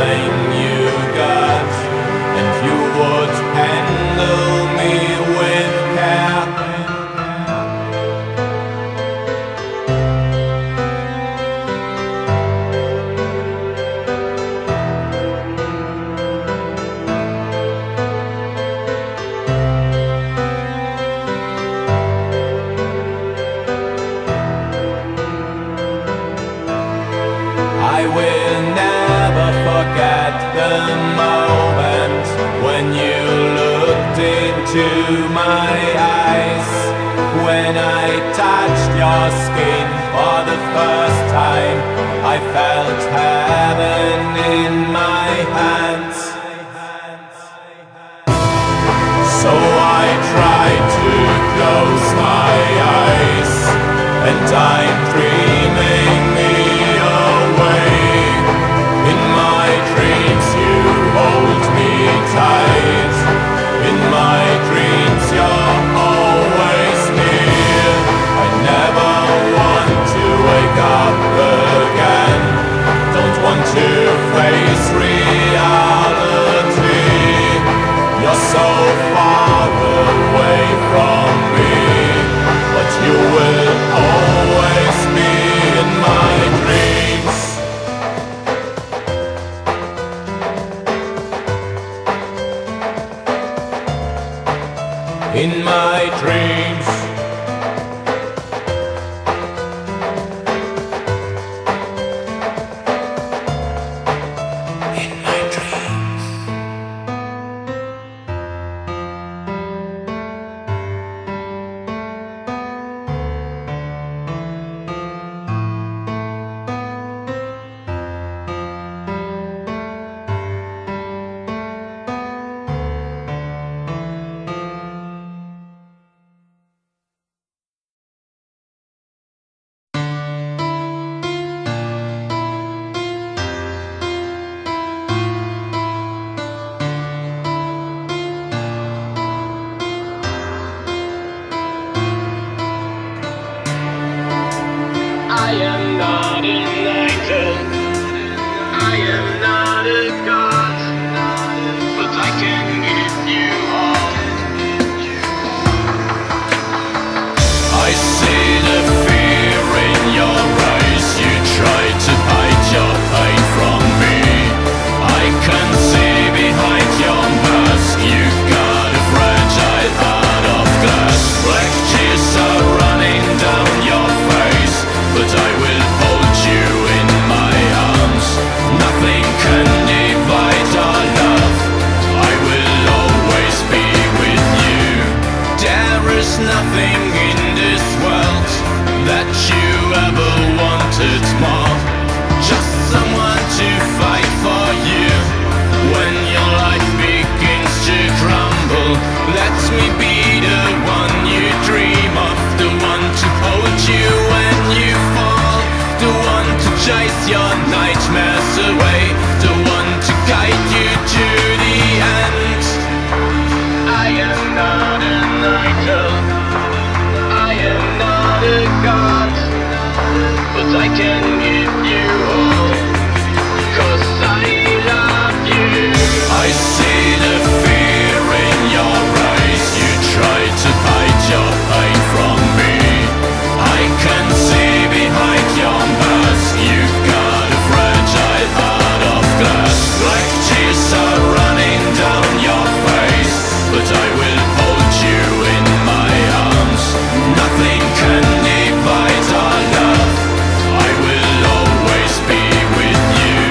everything you got, and you would handle me with care. I will never forget the moment when you looked into my eyes, when I touched your skin for the first time. I felt heaven in my hands. So I tried to close my eyes, and I'm dreaming me away. In my dreams you hold me tight. In my dreams you're always near. I never want to wake up again. Don't want to face reality. You're so far away from me, but you will always be in my dreams. In my dreams. In my dreams. I am not an angel, I am not a god, but I can give you all. I see the fear in your eyes, you try to hide your pain from me. I can see behind your mask, you got a fragile heart of glass. Black tears are running down your face, but I will hold you in my arms. Nothing can divide our love, I will always be with you. There is nothing in this world that you ever wanted more. Just someone to fight for you when your life begins to crumble. Let me be the one you dream of, the one to hold you when you fall, the one to chase your nightmares away, the one to guide you to the end. I am not an idol, I am not a god, but I can give you all, 'cause I love you. I see the fear in your eyes, you try to hide your pain from me. I can see behind your mask, you got a fragile heart of glass. Black tears are running down your face, but I will hold you in my arms. Nothing can divide our love, I will always be with you.